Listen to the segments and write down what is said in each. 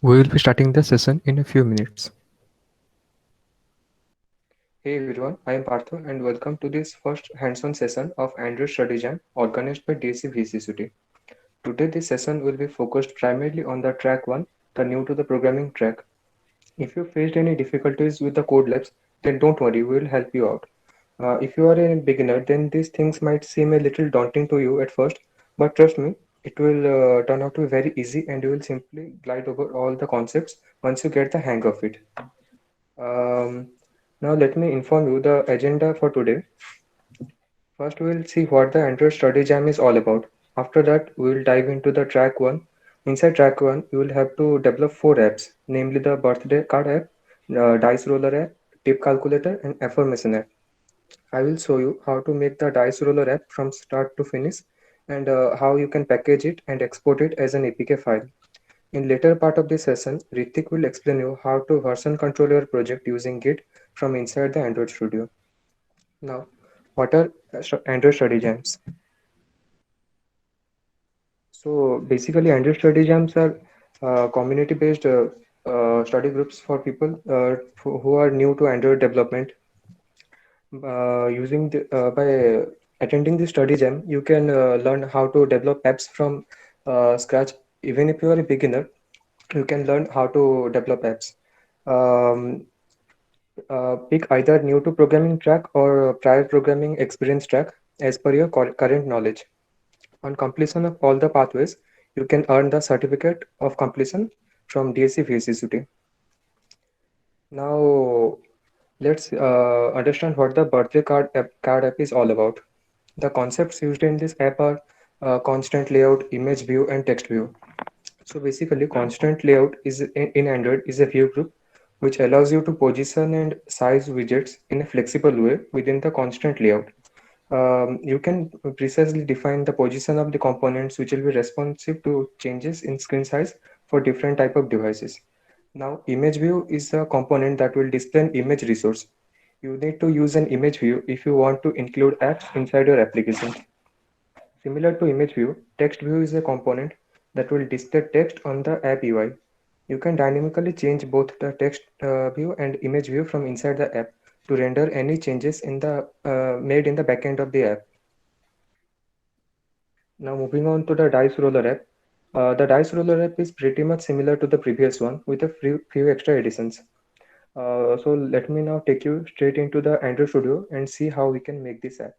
We will be starting the session in a few minutes. Hey everyone, I am Partho and welcome to this first hands-on session of Android Study Jam organized by DSC VCCT. Today this session will be focused primarily on the track 1, the new to the programming track. If you faced any difficulties with the code labs, then don't worry, we will help you out. If you are a beginner, then these things might seem a little daunting to you at first, but trust me, it will turn out to be very easy and you will simply glide over all the concepts once you get the hang of it. Um, Now let me inform you the agenda for today. First, we'll see what the Android Study Jam is all about. After that, we'll dive into the track 1. Inside track 1, you will have to develop 4 apps, namely the birthday card app, dice roller app, tip calculator, and affirmation app. I will show you how to make the dice roller app from start to finish and how you can package it and export it as an APK file. In later part of this session, Ritik will explain you how to version control your project using Git from inside the Android Studio. Now, what are Android Study Jams? So basically, Android Study Jams are community-based study groups for people who are new to Android development. By attending the study jam, you can learn how to develop apps from scratch. Even if you are a beginner, you can learn how to develop apps. Um, Pick either new to programming track or prior programming experience track as per your current knowledge. On completion of all the pathways, you can earn the certificate of completion from DSC VCCT. Now, let's understand what the birthday card app is all about. The concepts used in this app are constant layout, image view, and text view. So basically, constant layout is in Android is a view group which allows you to position and size widgets in a flexible way within the constant layout. You can precisely define the position of the components which will be responsive to changes in screen size for different type of devices. Now, image view is a component that will display an image resource. You need to use an image view if you want to include apps inside your application. Similar to image view, text view is a component that will display text on the app UI. You can dynamically change both the text view and image view from inside the app to render any changes in the made in the backend of the app. Now moving on to the dice roller app. The dice roller app is pretty much similar to the previous one with a few extra additions. So let me now take you straight into the Android Studio and see how we can make this app.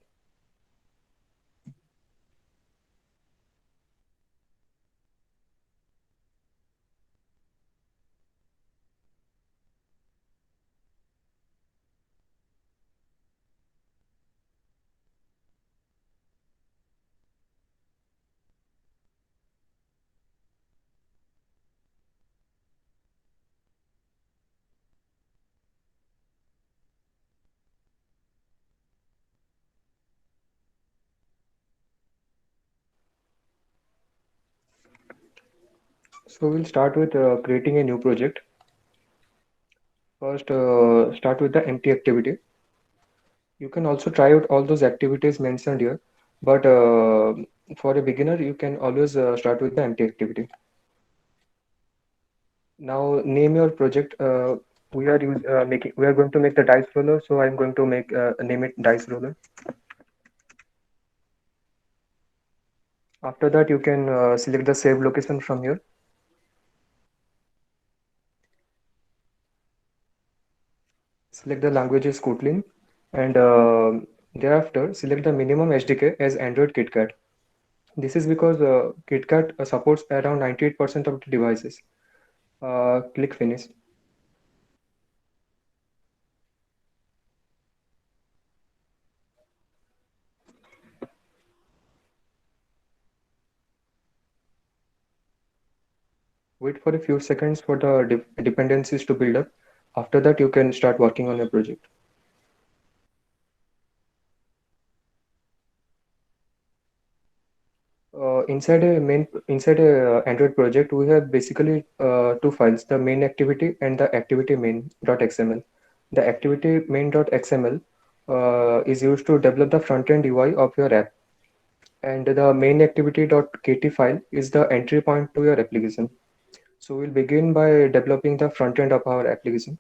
So we'll start with creating a new project. First, start with the empty activity. You can also try out all those activities mentioned here, but for a beginner, you can always start with the empty activity. Now name your project. We are going to make the dice roller, so I'm going to make name it dice roller. After that, you can select the save location from here. Select the language is Kotlin, and thereafter select the minimum SDK as Android KitKat. This is because KitKat supports around 98% of the devices. Click finish. Wait for a few seconds for the dependencies to build up. After that, you can start working on your project. Inside a Android project, we have basically two files: the main activity and the activity main.xml. The activity main.xml is used to develop the front-end UI of your app, and the main activity.kt file is the entry point to your application. So we'll begin by developing the front end of our application.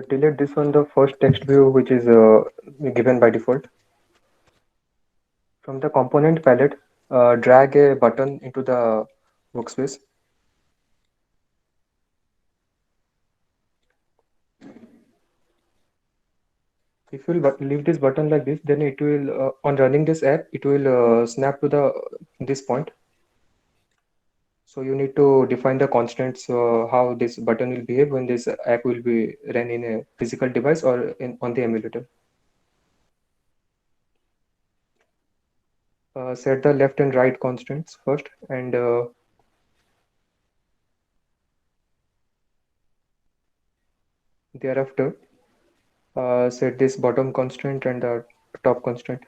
Delete this one, the first text view, which is given by default. From the component palette, drag a button into the workspace. If you leave this button like this, then it will, on running this app, it will snap to the this point. So you need to define the constants, how this button will behave when this app will be run in a physical device or on the emulator. Set the left and right constants first, and thereafter set this bottom constraint and the top constraint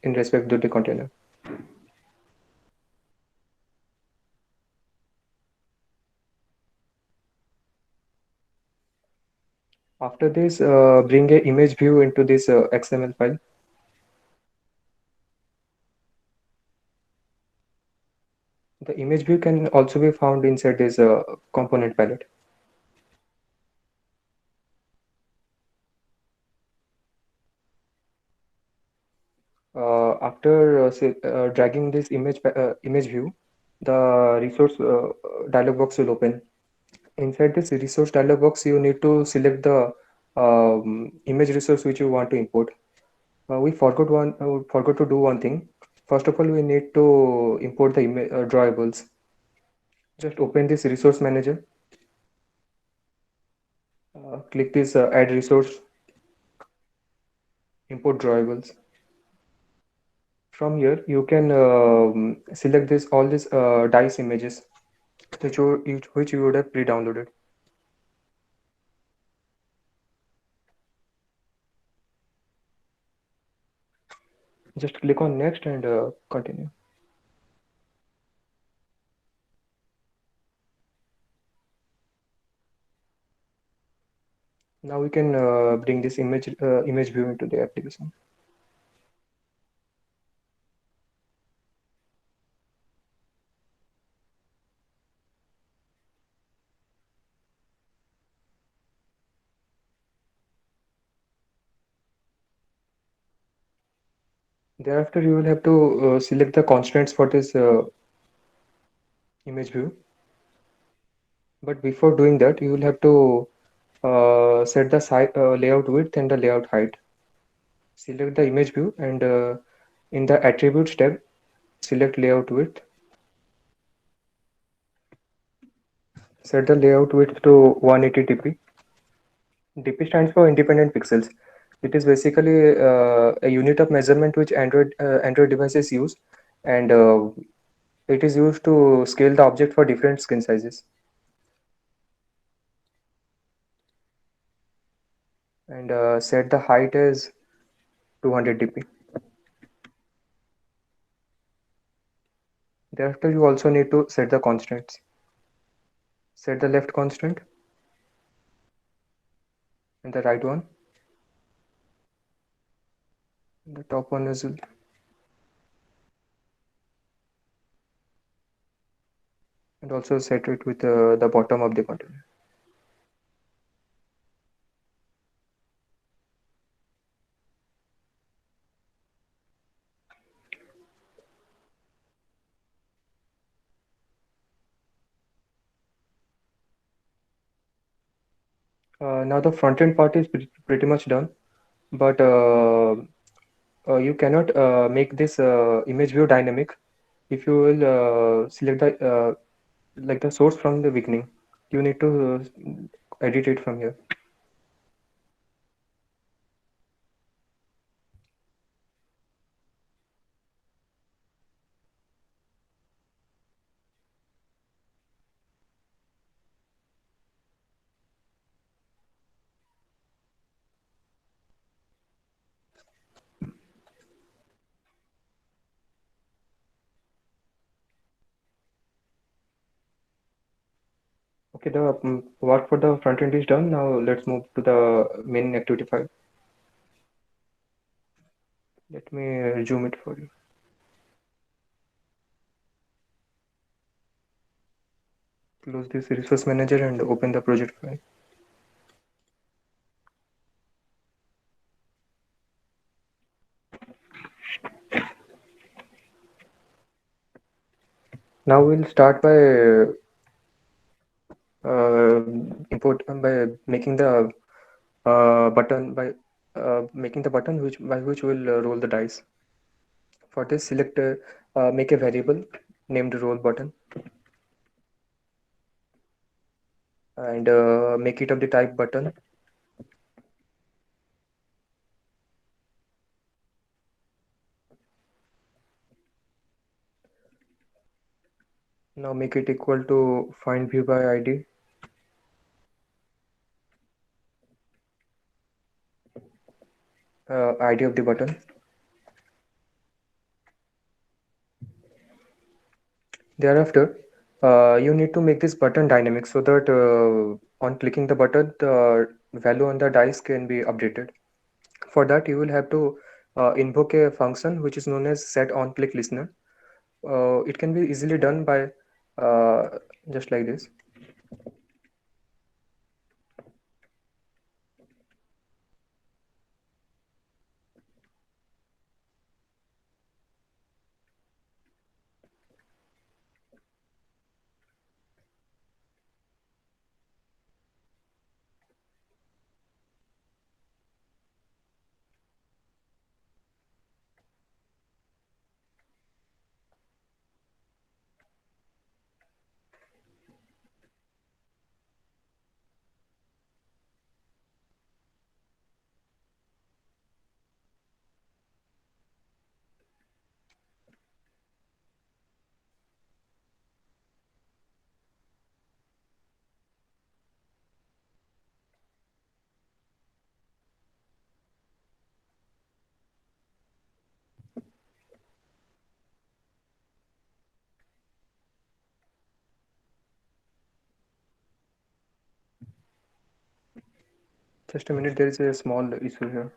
in respect to the container. After this, bring a image view into this XML file. The image view can also be found inside this component palette. After dragging this image view, the resource dialog box will open. Inside this resource dialog box, you need to select the image resource which you want to import. We forgot to do one thing. First of all, we need to import the drawables. Just open this resource manager. Click this add resource, import drawables. From here, you can select this all these dice images which you would have pre-downloaded. Just click on next and continue. Now we can bring this image view into the application. Thereafter, you will have to select the constraints for this image view. But before doing that, you will have to set the layout width and the layout height. Select the image view and in the attributes tab, select layout width. Set the layout width to 180 dp. dp stands for independent pixels. It is basically a unit of measurement which Android devices use, and it is used to scale the object for different screen sizes. And set the height as 200 dp. Thereafter, you also need to set the constraints. Set the left constraint and the right one. The top one is, and also set it with the bottom of the container. Now the front end part is pretty much done, but you cannot make this image view dynamic if you will select the like the source from the beginning. You need to edit it from here. Okay, the work for the front end is done. Now let's move to the main activity file. Let me zoom it for you. Close this resource manager and open the project file. Now we'll start uh, by making the button by making the button which by which we'll roll the dice. For this, select make a variable named roll button and make it of the type button. Now make it equal to find view by ID. ID of the button. Thereafter, you need to make this button dynamic so that on clicking the button, the value on the dice can be updated. For that, you will have to invoke a function which is known as set on click listener. It can be easily done by uh, just like this. Just a minute, there is a small issue here.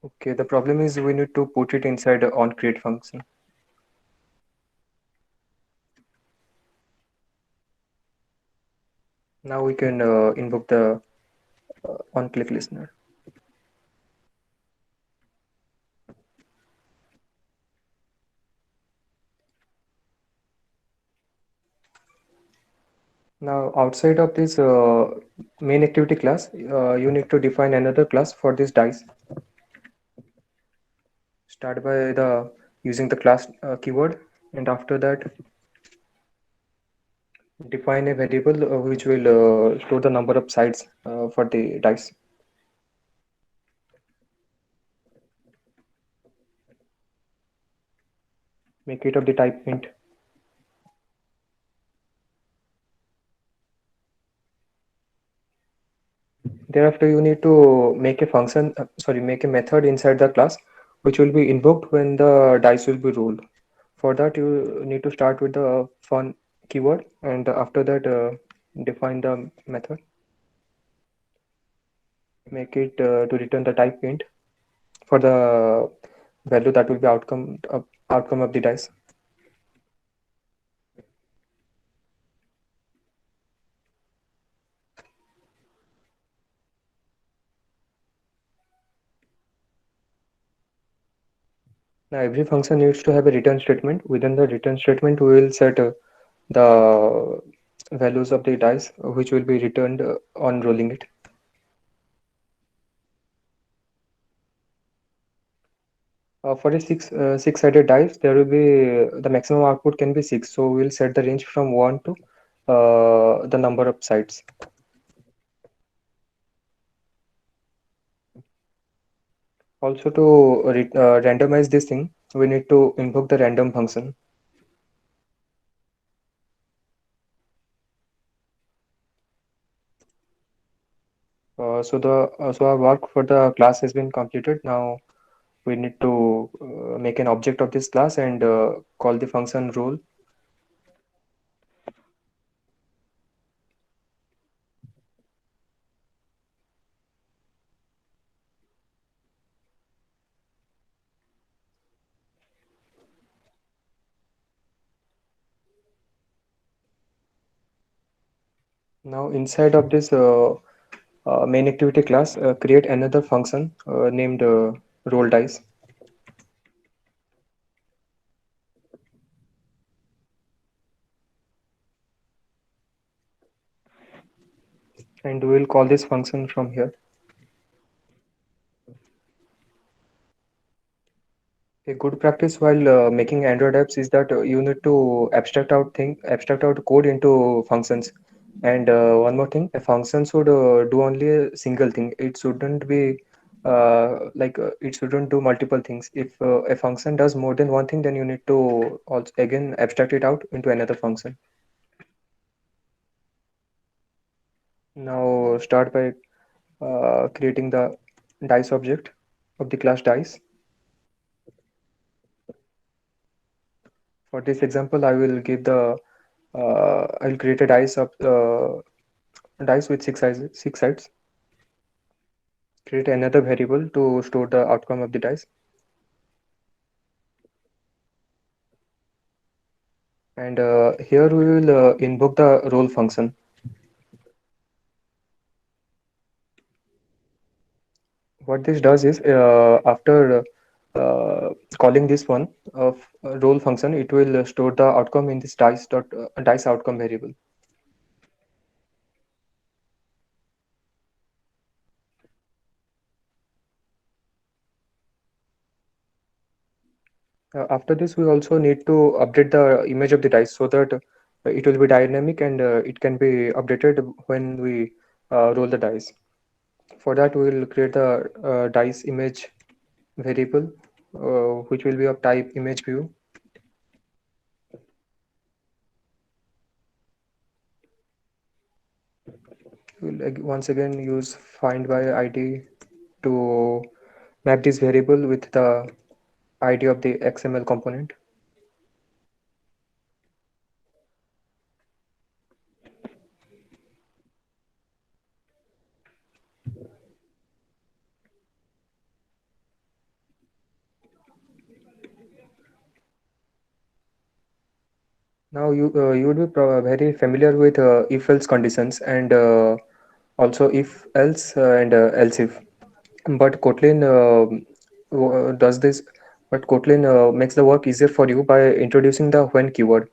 Okay, the problem is we need to put it inside the on create function. Now we can invoke the on click listener. Now outside of this main activity class, you need to define another class for this dice. Start by the using the class keyword, and after that define a variable which will store the number of sides for the dice. Make it of the type int. Thereafter, you need to make a function, make a method inside the class which will be invoked when the dice will be rolled. For that, you need to start with the fun keyword, and after that, define the method. Make it to return the type int for the value that will be outcome of the dice. Now, every function needs to have a return statement. Within the return statement, we will set the values of the dice which will be returned on rolling it. For a six-sided dice, there will be the maximum output can be six. So we'll set the range from 1 to the number of sites. Also, to randomize this thing, we need to invoke the random function. So our work for the class has been completed. Now we need to make an object of this class and call the function role. Now inside of this main activity class, create another function named roll dice, and we will call this function from here. A good practice while making Android apps is that you need to abstract out code into functions. And one more thing, a function should do only a single thing. It shouldn't be it shouldn't do multiple things. If a function does more than one thing, then you need to also again abstract it out into another function. Now start by creating the dice object of the class dice. For this example, I will create a dice with six sides. Create another variable to store the outcome of the dice, and here we will invoke the roll function. What this does is after calling this one of roll function, it will store the outcome in this dice outcome variable. After this, we also need to update the image of the dice so that it will be dynamic and it can be updated when we roll the dice. For that, we will create the dice image variable, which will be of type image view. We'll once again use find by ID to map this variable with the ID of the XML component. Now you would be very familiar with if-else conditions and also if-else and else if. But does this. But Kotlin makes the work easier for you by introducing the when keyword.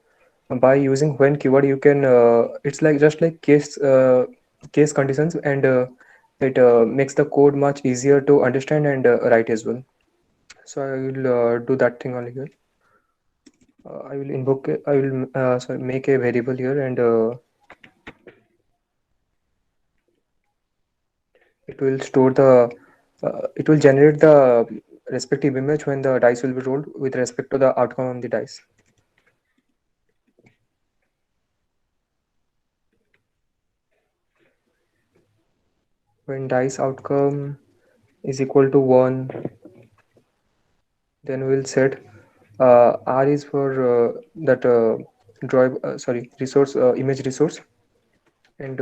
By using when keyword, you can it's like just like case conditions, and it makes the code much easier to understand and write as well. So I will do that thing only here. I will sorry, make a variable here, and it will store it will generate the respective image when the dice will be rolled with respect to the outcome of the dice. When dice outcome is equal to 1, then we'll set R is for that drive sorry resource image resource, and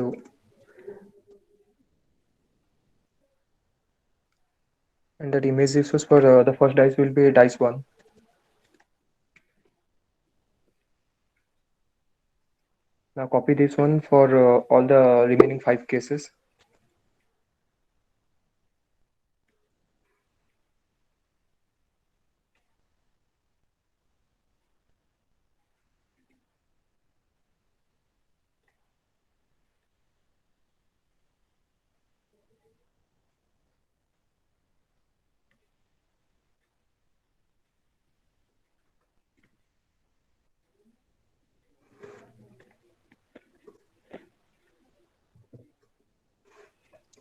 that image resource for the first dice will be dice 1. Now copy this one for all the remaining 5 cases.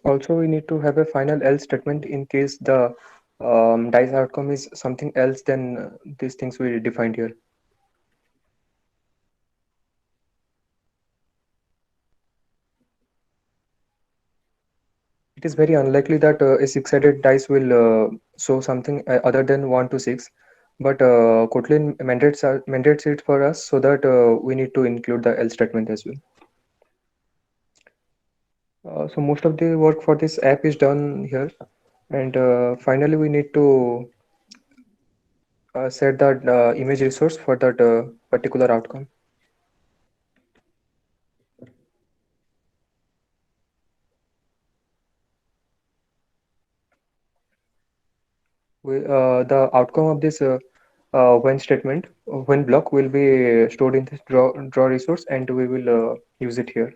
Also, we need to have a final else statement in case the dice outcome is something else than these things we defined here. It is very unlikely that a six-sided dice will show something other than 1 to 6, but Kotlin mandates it for us so that we need to include the else statement as well. So most of the work for this app is done here, and finally we need to set that image resource for that particular outcome. The outcome of this when statement, when block will be stored in this draw resource, and we will use it here.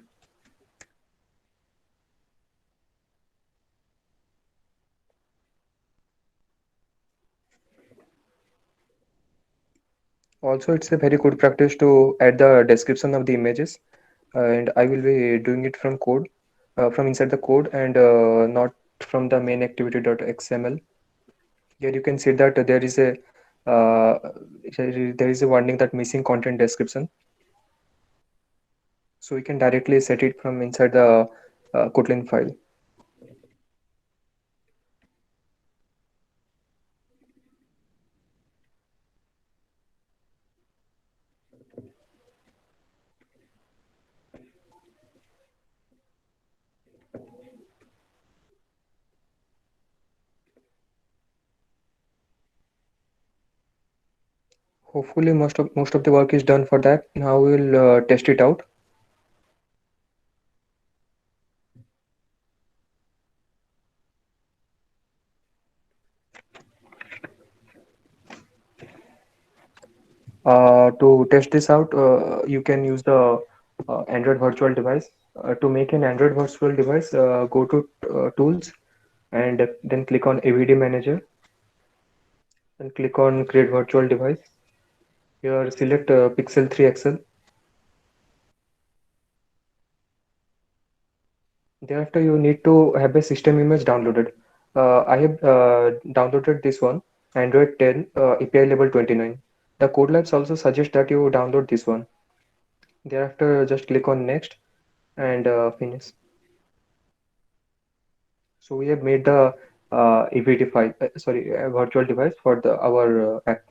Also, it's a very good practice to add the description of the images, and I will be doing it from code, from inside the code, and not from the main activity.xml. Here you can see that uh, there is a warning that missing content description, so we can directly set it from inside the Kotlin file. Hopefully, most of the work is done for that. Now we'll test it out. To test this out, you can use the Android virtual device. To make an Android virtual device, go to Tools and then click on AVD Manager and click on Create Virtual Device. Here, select Pixel 3 XL. Thereafter, you need to have a system image downloaded. I have downloaded this one, Android 10 API level 29. The code labs also suggest that you download this one. Thereafter, just click on Next and finish. So we have made the EVD file, sorry, virtual device for our app.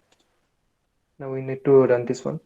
Now we need to run this one.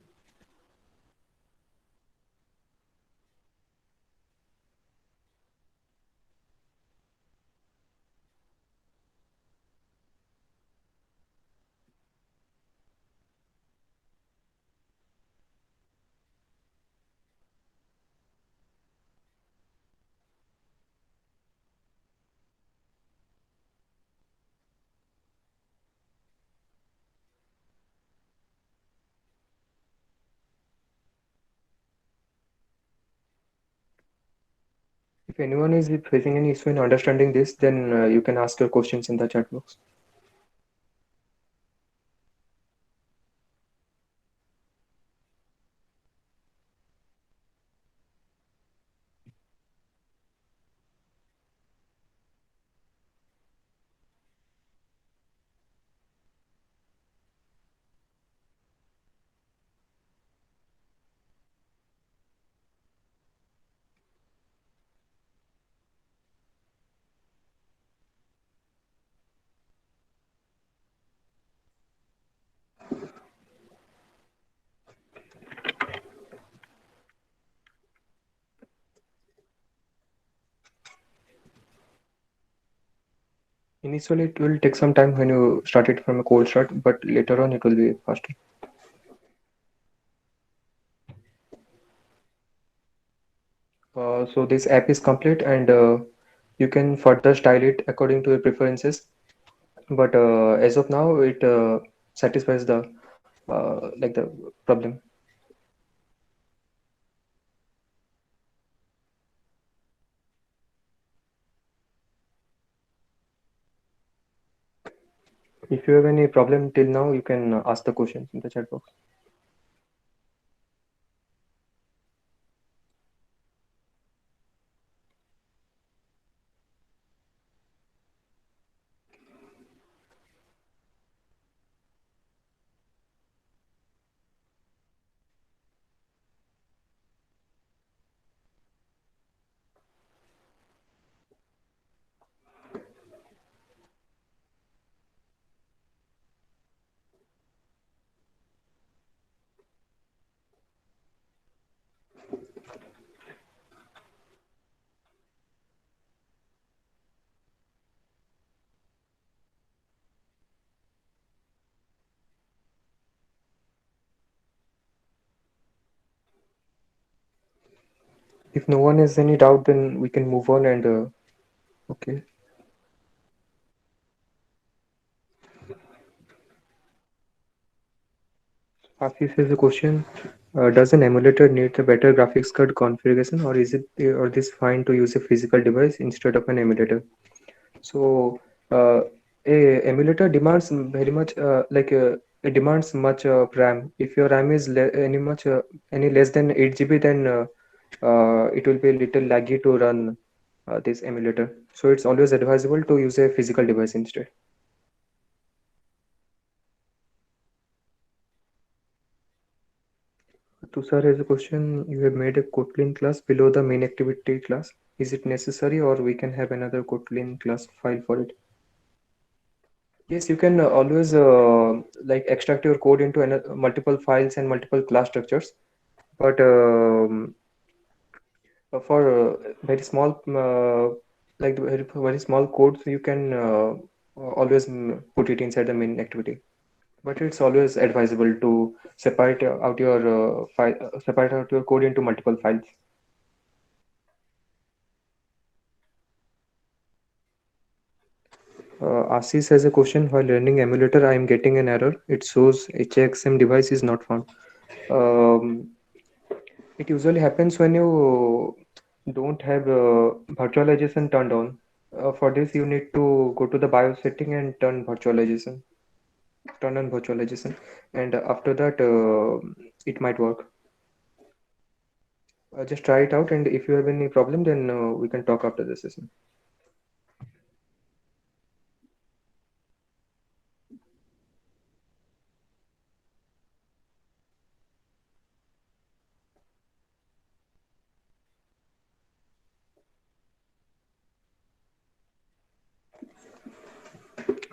If anyone is facing any issue in understanding this, then you can ask your questions in the chat box. Initially, it will take some time when you start it from a cold start, but later on it will be faster. So this app is complete, and you can further style it according to your preferences. But as of now, it satisfies the like the problem. If you have any problem till now, you can ask the questions in the chat box. If no one has any doubt, then we can move on and okay. Asif has a question. Does an emulator need a better graphics card configuration, or is it or this fine to use a physical device instead of an emulator? So uh, a emulator demands very much it demands much RAM. If your RAM is any less than 8 GB, then it will be a little laggy to run this emulator. So it's always advisable to use a physical device instead. Tushar has a question. You have made a Kotlin class below the main activity class. Is it necessary, or we can have another Kotlin class file for it? Yes, you can always like extract your code into multiple files and multiple class structures. But for very small, like the very small codes, you can always put it inside the main activity. But it's always advisable to separate out your code into multiple files. Asis has a question. While running emulator, I am getting an error. It shows HXM device is not found. Um, it usually happens when you don't have virtualization turned on. For this, you need to go to the BIOS setting and turn on virtualization, and after that, it might work. Just try it out, and if you have any problem, then we can talk after the session.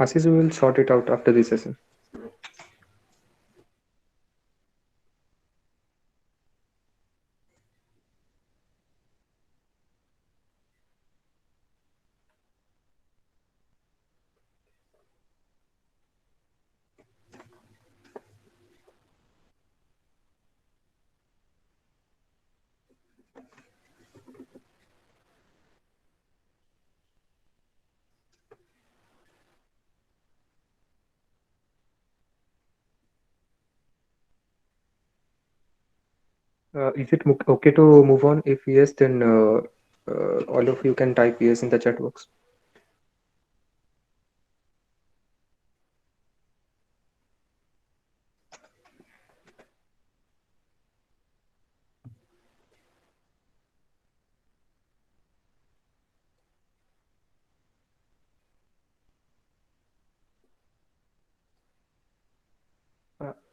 Asis, we will sort it out after this session. Is it okay to move on? If yes, then all of you can type yes in the chat box.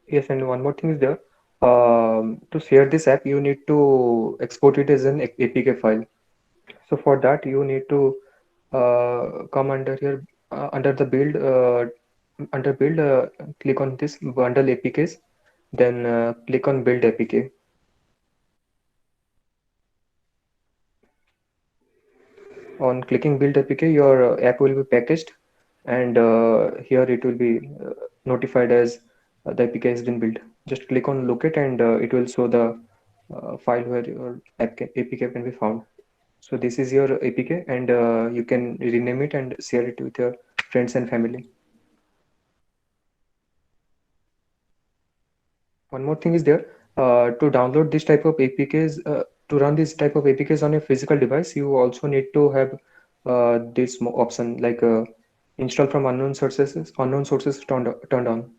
Yes, and one more thing is there. To share this app, you need to export it as an APK file. So for that, you need to come under here under the build under build. Click on this bundle APKs, then click on build APK. On clicking build APK, your app will be packaged, and here it will be notified as the APK has been built. Just click on locate, and it will show the file where your APK can be found. So this is your APK, and you can rename it and share it with your friends and family. One more thing is there. To download this type of APKs, to run this type of APKs on a physical device, you also need to have this option like install from unknown sources turned on.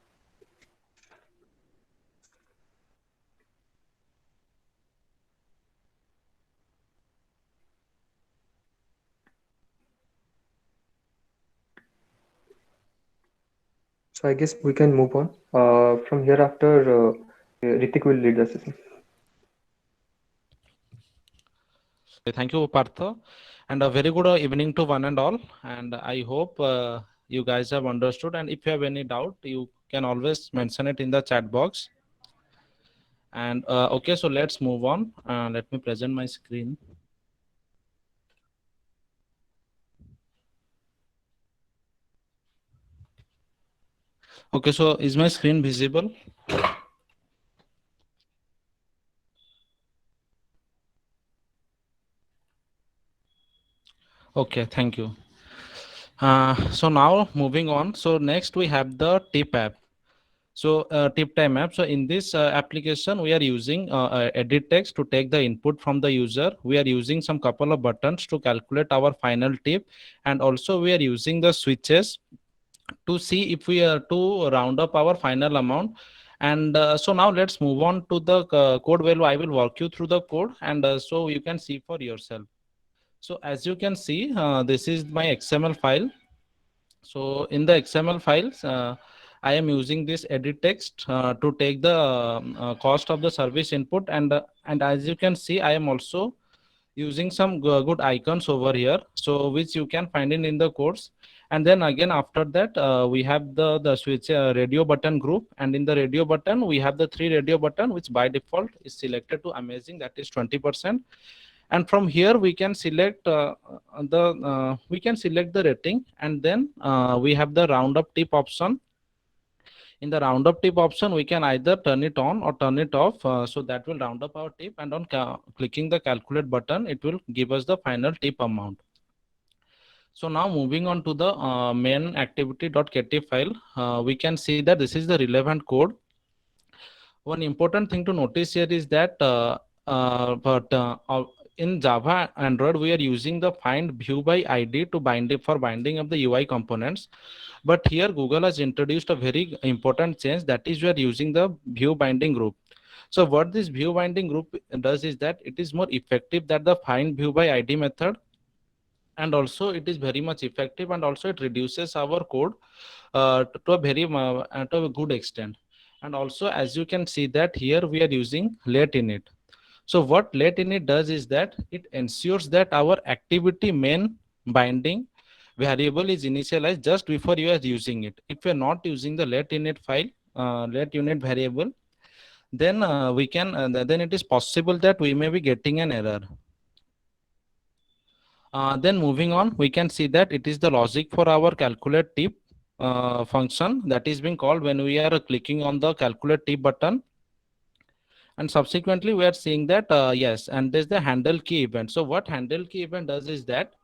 So I guess we can move on. From here after, Ritik will lead the session. Thank you, Partha, and a very good evening to one and all. And I hope you guys have understood. And if you have any doubt, you can always mention it in the chat box. And okay, so let's move on. Let me present my screen. Okay, so is my screen visible? Okay, Okay, thank you. So now moving on. So next we have the tip app. So tip time app. So in this application, we are using edit text to take the input from the user. We are using some couple of buttons to calculate our final tip, and also we are using the switches to see if we are to round up our final amount. And so now let's move on to the code where I will walk you through the code, and so you can see for yourself. So as you can see, this is my XML file. So in the XML files, I am using this edit text to take the cost of the service input, and as you can see, I am also using some good icons over here, so which you can find in the course. And then again after that, we have the switch radio button group, and in the radio button we have the three radio button which by default is selected to amazing, that is 20%. And from here we can select the rating, and then we have the round up tip option. In the round up tip option, we can either turn it on or turn it off, so that will round up our tip, and on clicking the calculate button it will give us the final tip amount. So now moving on to the main activity.kt file, we can see that this is the relevant code. One important thing to notice here is that in Java Android, we are using the find view by ID to binding of the UI components. But here Google has introduced a very important change, that is we are using the view binding group. So what this view binding group does is that it is more effective than the find view by ID method, and also it is very much effective, and also it reduces our code to a good extent. And also as you can see that here we are using let init. So what let init does is that it ensures that our activity main binding variable is initialized just before you are using it. If you are not using the let init file, let unit variable, then then it is possible that we may be getting an error. Then moving on, we can see that it is the logic for our calculate tip function that is being called when we are clicking on the calculate tip button. And subsequently we are seeing that yes, and there's the handle key event. So what handle key event does is that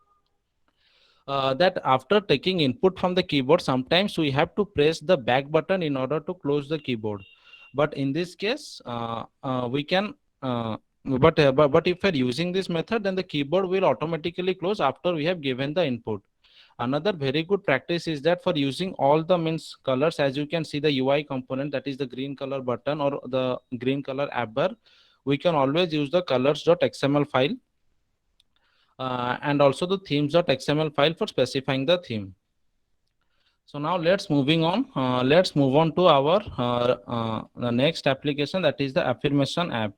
that after taking input from the keyboard, sometimes we have to press the back button in order to close the keyboard. But in this case, we can but if we're using this method, then the keyboard will automatically close after we have given the input. Another very good practice is that for using all the means colors, as you can see the UI component, that is the green color button or the green color app bar, we can always use the colors.xml file and also the themes.xml file for specifying the theme. So now let's move on to our the next application, that is the affirmation app.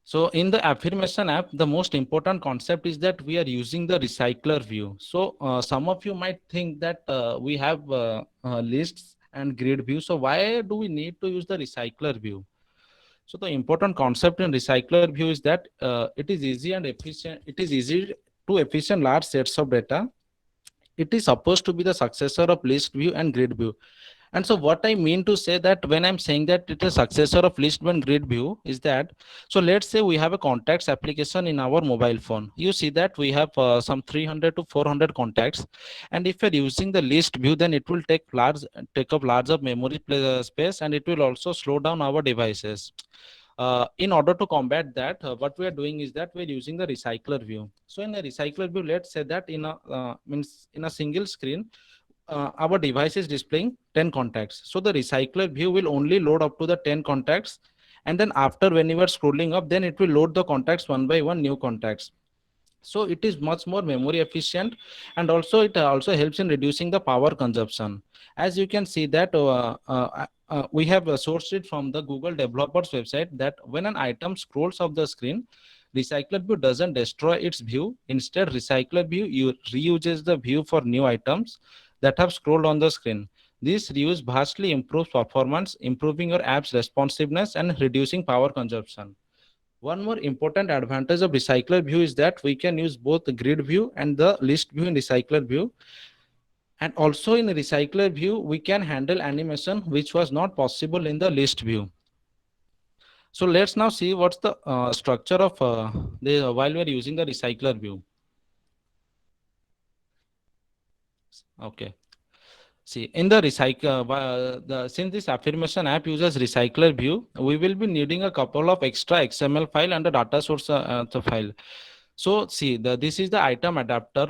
So in the affirmation app, the most important concept is that we are using the recycler view. So some of you might think that we have lists and grid view. So why do we need to use the recycler view? So the important concept in recycler view is that it is easy and efficient. It is easy to efficient large sets of data. It is supposed to be the successor of list view and grid view. And so what I mean to say that when I'm saying that it is successor of list and grid view is that, so let's say we have a contacts application in our mobile phone. You see that we have some 300 to 400 contacts. And if you're using the list view, then it will take up large of memory space, and it will also slow down our devices. In order to combat that, what we are doing is that we're using the recycler view. So in a recycler view, let's say that in a single screen, our device is displaying 10 contacts. So the recycler view will only load up to the 10 contacts. And then after, when you are scrolling up, then it will load the contacts one by one, new contacts. So it is much more memory efficient, and also it also helps in reducing the power consumption. As you can see that we have sourced it from the Google developers website, that when an item scrolls off the screen, recycler view doesn't destroy its view. Instead, recycler view reuses the view for new items that have scrolled on the screen. This reuse vastly improves performance, improving your app's responsiveness and reducing power consumption. One more important advantage of recycler view is that we can use both the grid view and the list view in recycler view. And also in recycler view, we can handle animation which was not possible in the list view. So let's now see what's the structure of the while we are using the recycler view. Okay. See, in the since this affirmation app uses recycler view, we will be needing a couple of extra XML file and a data source the file. So see, this is the item adapter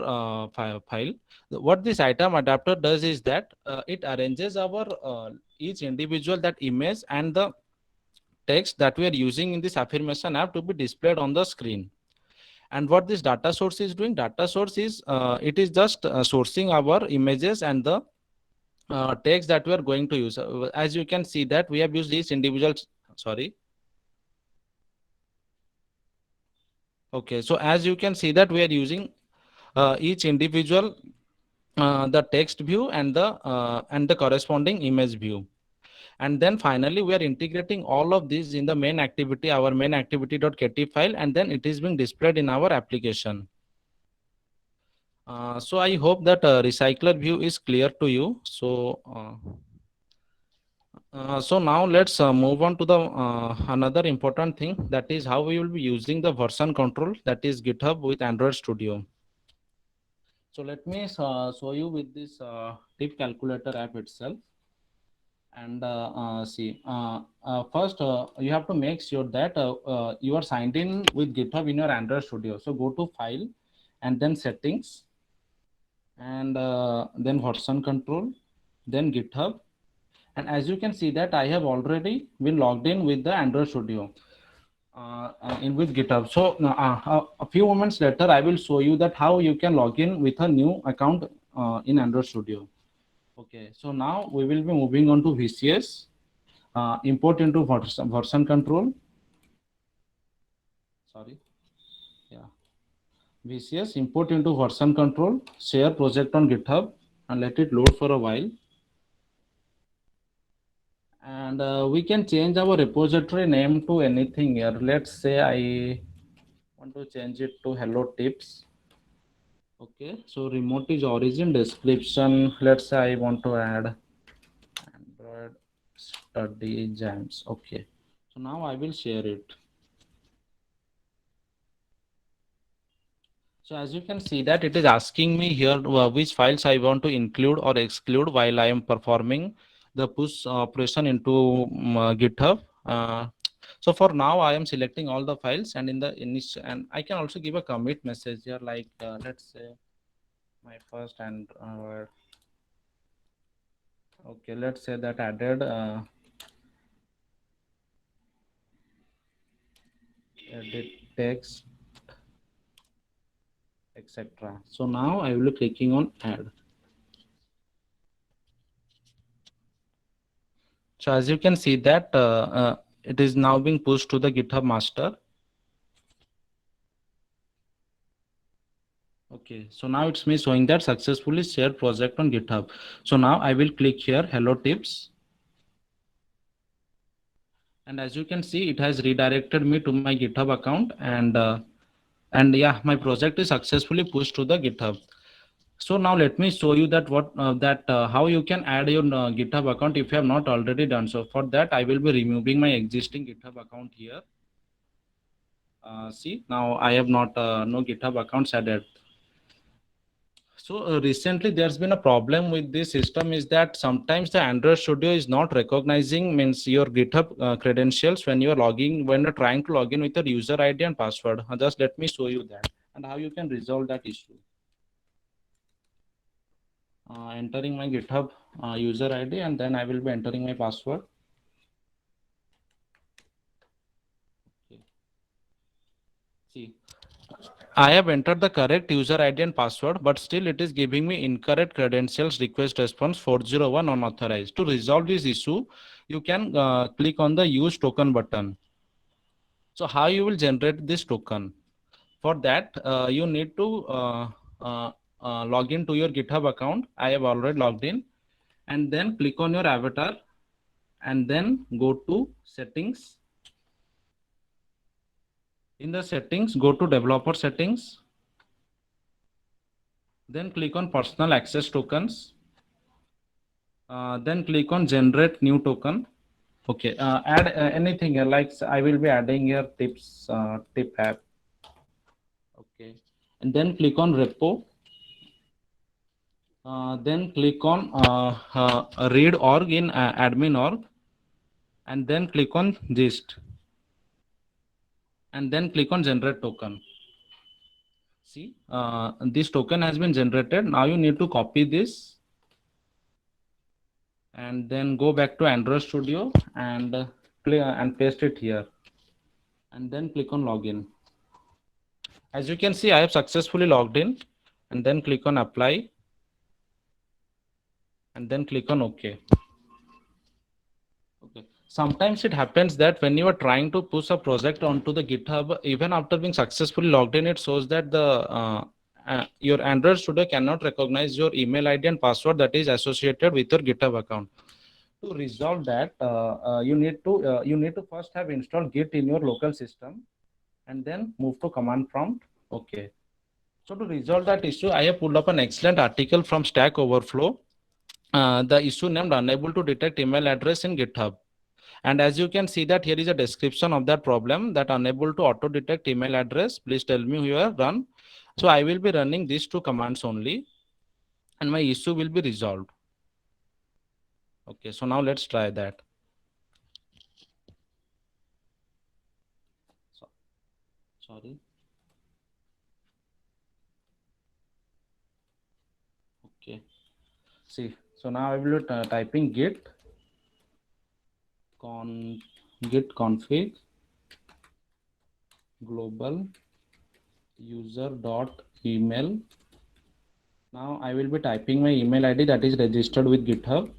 file. What this item adapter does is that it arranges our each individual that image and the text that we are using in this affirmation app to be displayed on the screen. And what this data source is doing, data source is it is just sourcing our images and the text that we are going to use. As you can see that we have used these individual, sorry. Okay, so as you can see that we are using each individual the text view and the corresponding image view. And then finally we are integrating all of these in the main activity, our main activity.kt file, and then it is being displayed in our application. So I hope that recycler view is clear to you. So now let's move on to the another important thing, that is how we will be using the version control, that is GitHub with Android Studio. So let me show you with this tip calculator app itself. And see, first you have to make sure that you are signed in with GitHub in your Android Studio. So go to File and then Settings, and then Version Control, then GitHub. And as you can see that I have already been logged in with the Android Studio with GitHub. So a few moments later, I will show you that how you can log in with a new account in Android Studio. Okay, so now we will be moving on to VCS, import into version control. Sorry, yeah, VCS, import into version control, share project on GitHub, and let it load for a while. And we can change our repository name to anything here. Let's say I want to change it to Hello Tips. Okay, so remote is origin, description. Let's say I want to add Android study jams. Okay, so now I will share it. So as you can see that it is asking me here which files I want to include or exclude while I am performing the push operation into GitHub. So for now I am selecting all the files, and in the initial, and I can also give a commit message here, like let's say my first and okay, let's say that added edit text, etc. So now I will be clicking on add. So as you can see that it is now being pushed to the GitHub master. Okay, so now it's me showing that successfully shared project on GitHub. So now I will click here, Hello Tips. And as you can see, it has redirected me to my GitHub account, and yeah, my project is successfully pushed to the GitHub. So now let me show you that how you can add your GitHub account if you have not already done so. For that, I will be removing my existing GitHub account here. See, now I have not no GitHub accounts added. So recently there's been a problem with this system, is that sometimes the Android Studio is not recognizing means your GitHub credentials when you're trying to log in with your user ID and password. Just let me show you that and how you can resolve that issue. Entering my GitHub user ID, and then I will be entering my password. Okay. See, I have entered the correct user ID and password, but still it is giving me incorrect credentials, request response 401 unauthorized. To resolve this issue, you can click on the use token button. So how you will generate this token? For that, you need to log in to your GitHub account. I have already logged in, and then click on your avatar, and then go to settings. In the settings, go to developer settings. Then click on personal access tokens. Then click on generate new token. Okay, add anything here, like I will be adding here tips, tip app. Okay, and then click on repo. Then click on read org in admin org, and then click on gist, and then click on generate token. See, this token has been generated. Now you need to copy this and then go back to Android Studio and play and paste it here, and then click on login. As you can see, I have successfully logged in, and then click on apply, and then click on OK. Okay. Sometimes it happens that when you are trying to push a project onto the GitHub, even after being successfully logged in, it shows that your Android Studio cannot recognize your email ID and password that is associated with your GitHub account. To resolve that, you need to first have installed Git in your local system, and then move to command prompt. Okay. So to resolve that issue, I have pulled up an excellent article from Stack Overflow. The issue named unable to detect email address in GitHub. And as you can see that here is a description of that problem, that unable to auto detect email address. Please tell me who you have run. So I will be running these two commands only, and my issue will be resolved. Okay, so now let's try that. Sorry. Okay. See, so now I will be typing git config global user dot email. Now I will be typing my email ID that is registered with GitHub.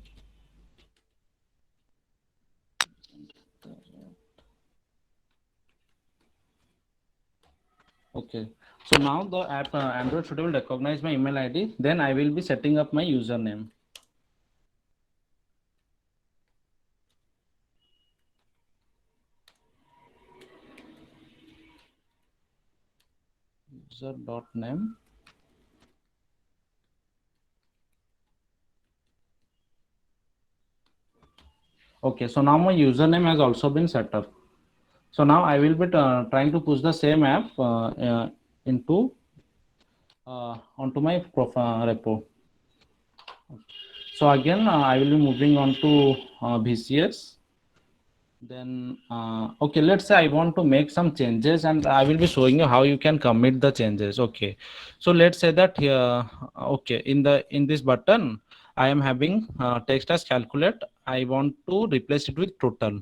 Okay. So now the app Android Studio will recognize my email ID. Then I will be setting up my username. User.name. Okay, so now my username has also been set up. So now I will be trying to push the same app into onto my repo. So again, I will be moving on to VCS. Then okay, let's say I want to make some changes, and I will be showing you how you can commit the changes. Okay, so let's say that here, okay, in this button I am having text as calculate. I want to replace it with total.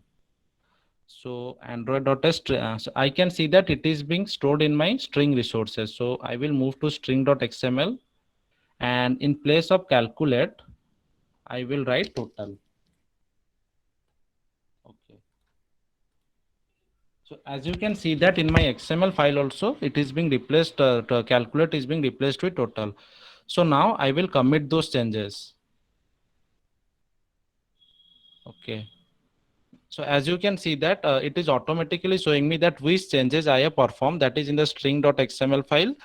So android.test, so I can see that it is being stored in my string resources. So I will move to string.xml, and in place of calculate I will write total. Okay. So as you can see that in my XML file also, it is being replaced, to calculate is being replaced with total. So now I will commit those changes. Okay. So as you can see that it is automatically showing me that which changes I have performed, that is in the string.xml file,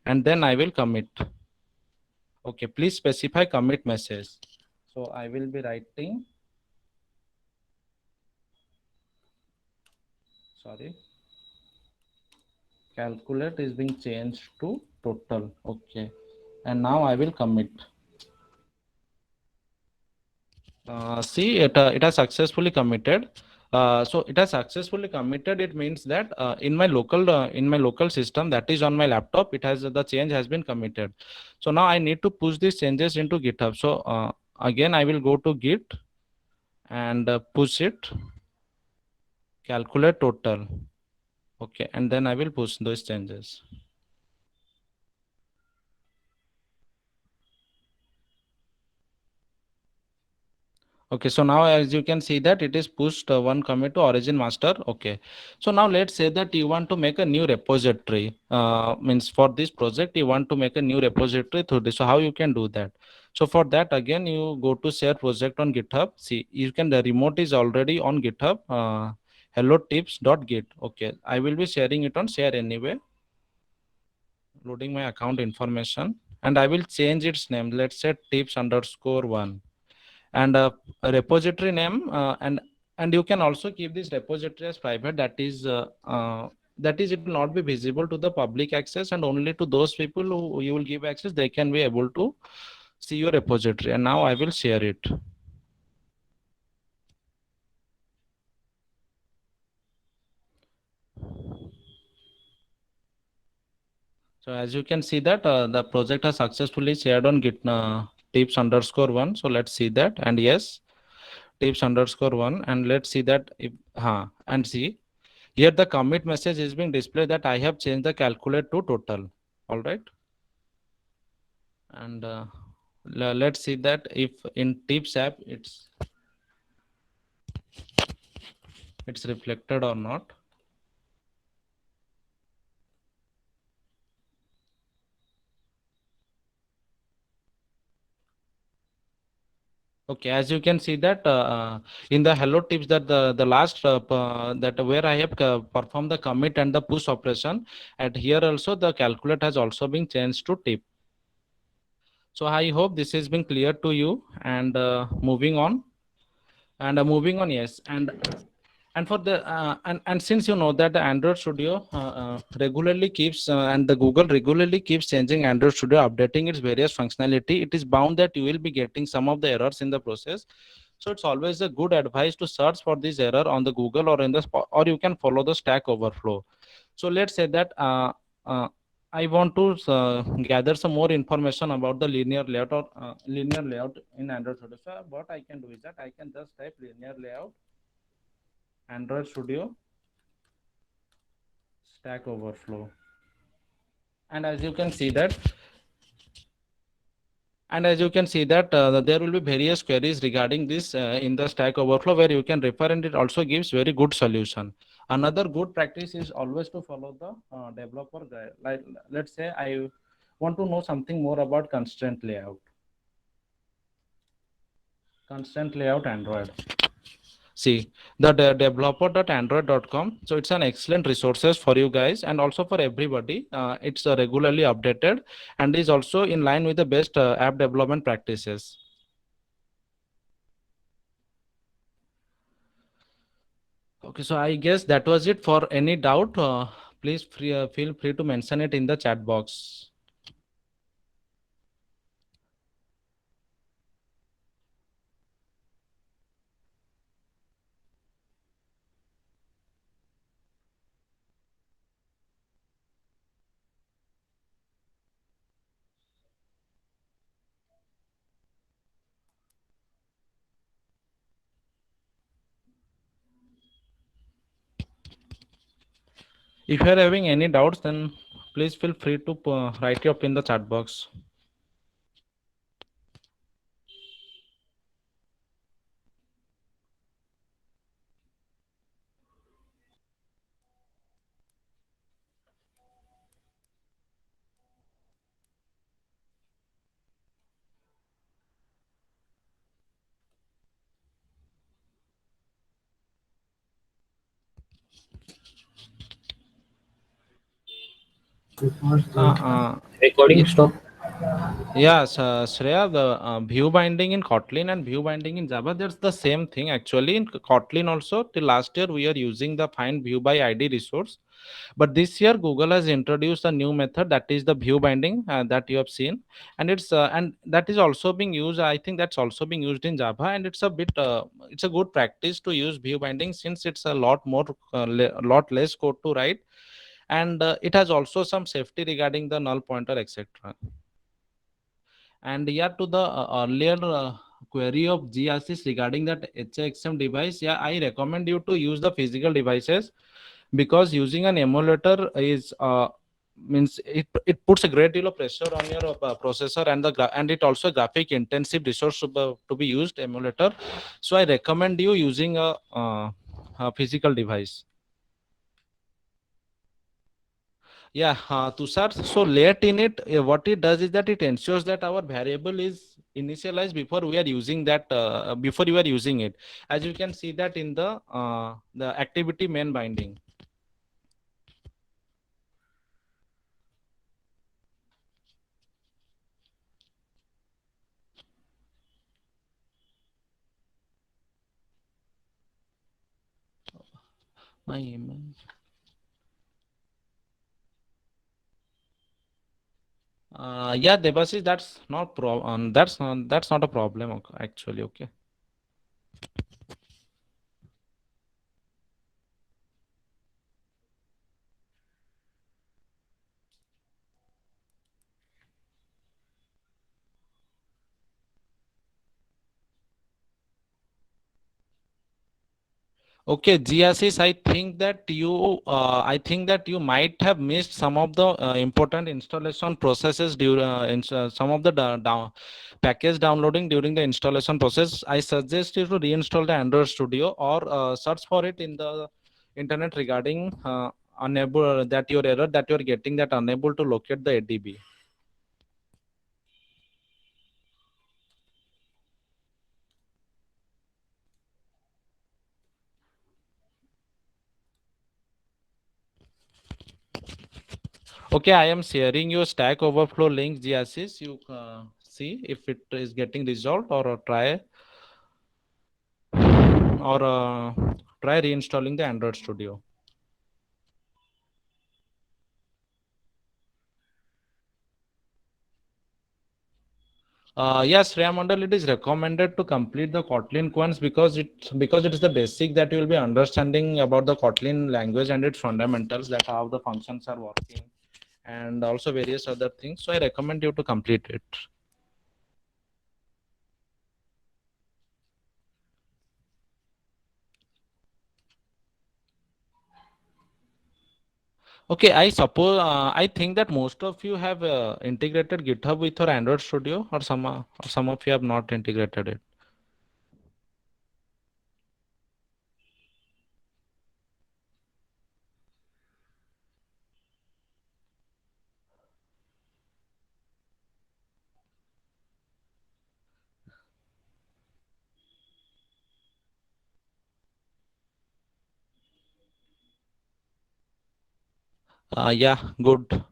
and then I will commit. Okay, please specify commit message. So I will be writing, sorry, calculate is being changed to total. Okay, and now I will commit. See, it has successfully committed. So it has successfully committed. It means that in my local system, that is on my laptop, it has, the change has been committed. So now I need to push these changes into GitHub. So again I will go to Git and push it, calculate total. Okay, and then I will push those changes. Okay, so now as you can see that it is pushed one commit to origin master. Okay, so now let's say that you want to make a new repository, means for this project you want to make a new repository through this. So how you can do that? So for that, again you go to share project on GitHub. See, you can, the remote is already on GitHub, hello tips.git. Okay, I will be sharing it on share anyway, loading my account information, and I will change its name. Let's say tips_1, and a repository name, and and you can also keep this repository as private. That is, it will not be visible to the public access, and only to those people who you will give access, they can be able to see your repository. And now I will share it. So as you can see that the project has successfully shared on git tips_1. So let's see that. And yes, tips_1. And let's see that if and see here the commit message is being displayed that I have changed the calculate to total. All right. And let's see that if in tips app it's reflected or not. Okay, as you can see that in the hello tips, that the last that where I have performed the commit and the push operation, and here also the calculate has also been changed to tip. So I hope this has been clear to you. And moving on. Yes. And for the and since you know that the Android Studio regularly keeps and the Google regularly keeps changing Android Studio, updating its various functionality, it is bound that you will be getting some of the errors in the process. So it's always a good advice to search for this error on the Google or in the or you can follow the Stack Overflow. So let's say that uh, I want to gather some more information about the linear layout or linear layout in Android Studio. So what I can do is that I can just type linear layout Android Studio Stack Overflow. And as you can see that there will be various queries regarding this in the Stack Overflow, where you can refer, and it also gives very good solution. Another good practice is always to follow the developer guide. Like let's say I want to know something more about constraint layout Android. See the developer.android.com. So it's an excellent resources for you guys and also for everybody. It's regularly updated and is also in line with the best app development practices. Okay, so I guess that was it. For any doubt, please feel free to mention it in the chat box. If you are having any doubts, then please feel free to write it up in the chat box. Recording Ye- stop. Yes, Shreya, the view binding in Kotlin and view binding in Java, that's the same thing actually. In Kotlin also, till last year, we are using the find view by ID resource. But this year, Google has introduced a new method, that is the view binding that you have seen. And and that is also being used. I think that's also being used in Java. And it's a good practice to use view binding, since it's a lot more, lot less code to write. And it has also some safety regarding the null pointer, etc. And yeah, to the earlier query of GRCs regarding that HXM device, yeah, I recommend you to use the physical devices, because using an emulator is means it puts a great deal of pressure on your processor, and and it also graphic intensive resource to be used emulator. So I recommend you using a physical device. Yeah, Tushar. So let in it, what it does is that it ensures that our variable is initialized before we are using that, before you are using it. As you can see that in the activity main binding. My email. Yeah, Debasis, that's not a problem actually. Okay. Okay, Giasis, I think that you might have missed some of the important installation processes during some of the package downloading during the installation process. I suggest you to reinstall the Android Studio or search for it in the internet regarding unable that your error that you're getting, that unable to locate the ADB. Okay, I am sharing your Stack Overflow link, Giasis. You see if it is getting resolved, or try reinstalling the Android Studio. Yes, Mandal, it is recommended to complete the Kotlin course because it is the basic that you will be understanding about the Kotlin language and its fundamentals, that how the functions are working, and also various other things. So I recommend you to complete it. Okay, I think that most of you have integrated GitHub with your Android Studio, or some of you have not integrated it. Yeah, good.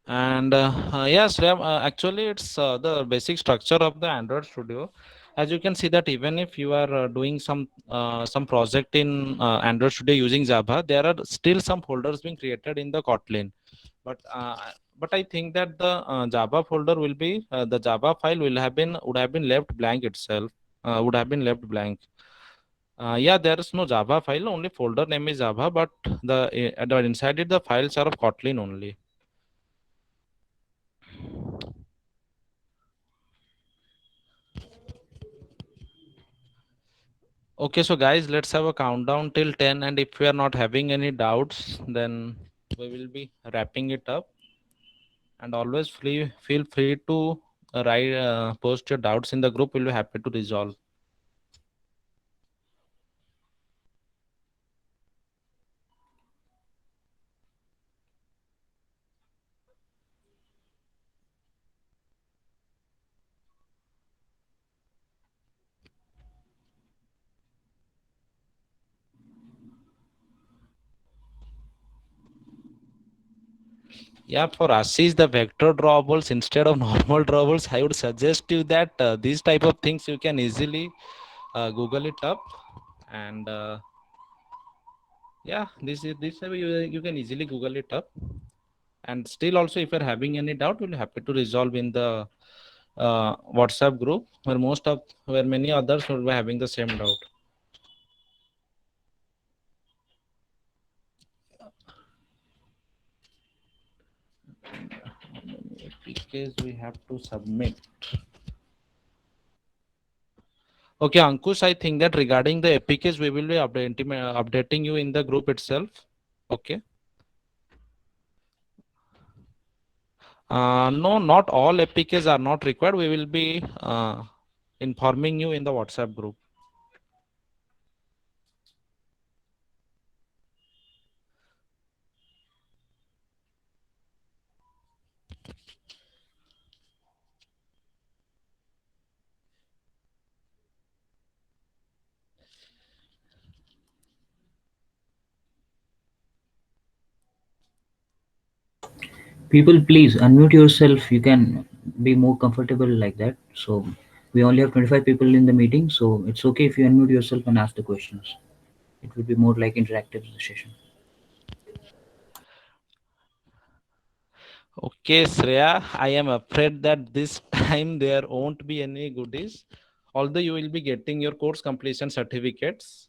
And yes, Ram, actually, it's the basic structure of the Android Studio. As you can see that even if you are doing some project in Android Studio using Java, there are still some folders being created in the Kotlin. But I think that the Java folder will be the Java file would have been left blank itself. Would have been left blank. Yeah, there is no Java file. Only folder name is Java, but the inside it the files are of Kotlin only. Okay, so guys, let's have a countdown till 10, and if we are not having any doubts, then we will be wrapping it up. And always feel free to post your doubts in the group. We'll be happy to resolve. Yeah, for Ashish, the vector drawables instead of normal drawables, I would suggest you that these type of things you can easily Google it up, and yeah, this way you can easily Google it up. And still also, if you're having any doubt, we'll be happy to resolve in the WhatsApp group, where many others will be having the same doubt. Because we have to submit. Okay, Ankush, I think that regarding the APKs, we will be updating you in the group itself. Okay. No, not all APKs are not required. We will be informing you in the WhatsApp group. People, please unmute yourself. You can be more comfortable like that. So we only have 25 people in the meeting, so it's okay if you unmute yourself and ask the questions. It will be more like interactive session. Okay, Shreya, I am afraid that this time there won't be any goodies, although you will be getting your course completion certificates.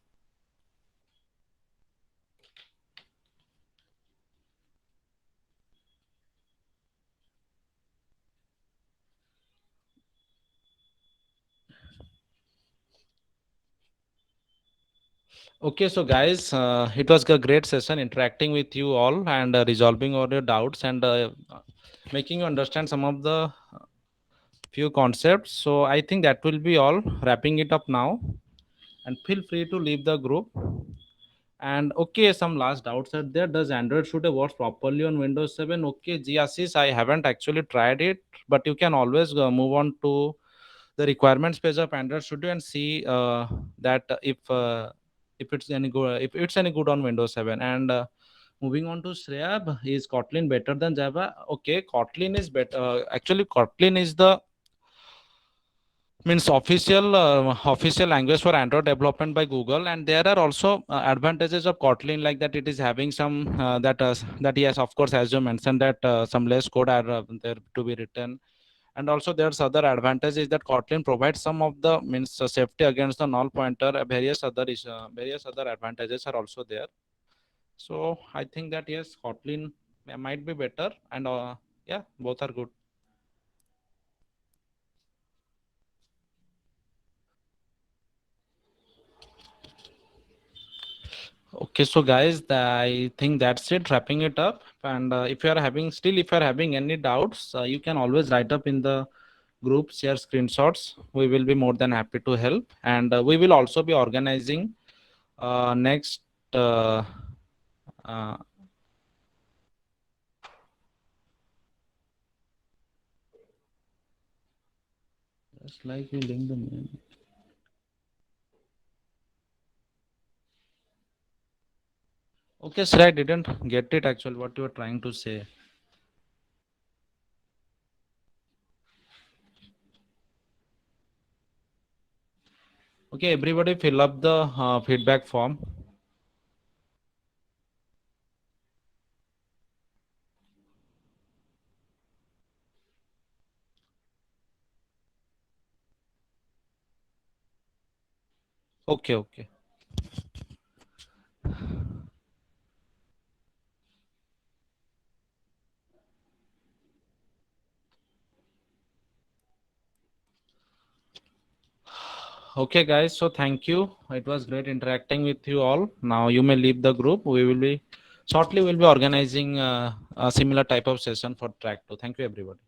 Okay, so guys, it was a great session interacting with you all and resolving all your doubts and making you understand some of the few concepts. So I think that will be all. Wrapping it up now, and feel free to leave the group. And okay, some last doubts are there. Does Android Studio work properly on Windows 7? Okay, GSys, I haven't actually tried it, but you can always move on to the requirements page of Android Studio and see that if it's any good, if it's any good on Windows 7. And moving on to Shreya, is Kotlin better than Java? Okay, Kotlin is better. Actually, Kotlin is the means official language for Android development by Google, and there are also advantages of Kotlin, like that it is having some that yes, of course, as you mentioned, that some less code are there to be written. And also there's other advantages that Kotlin provides some of the means safety against the null pointer. Various other advantages are also there. So I think that yes, Kotlin might be better, and yeah, both are good. Okay, so guys, I think that's it. Wrapping it up. And if you are having any doubts, you can always write up in the group, share screenshots. We will be more than happy to help. And we will also be organizing next. Uh, just like you link the mail. Okay, sir, I didn't get it actually. What you were trying to say. Okay, everybody, fill up the feedback form. Okay, okay. Okay, guys. So thank you. It was great interacting with you all. Now you may leave the group. We will be shortly. We'll be organizing a similar type of session for track 2. Thank you, everybody.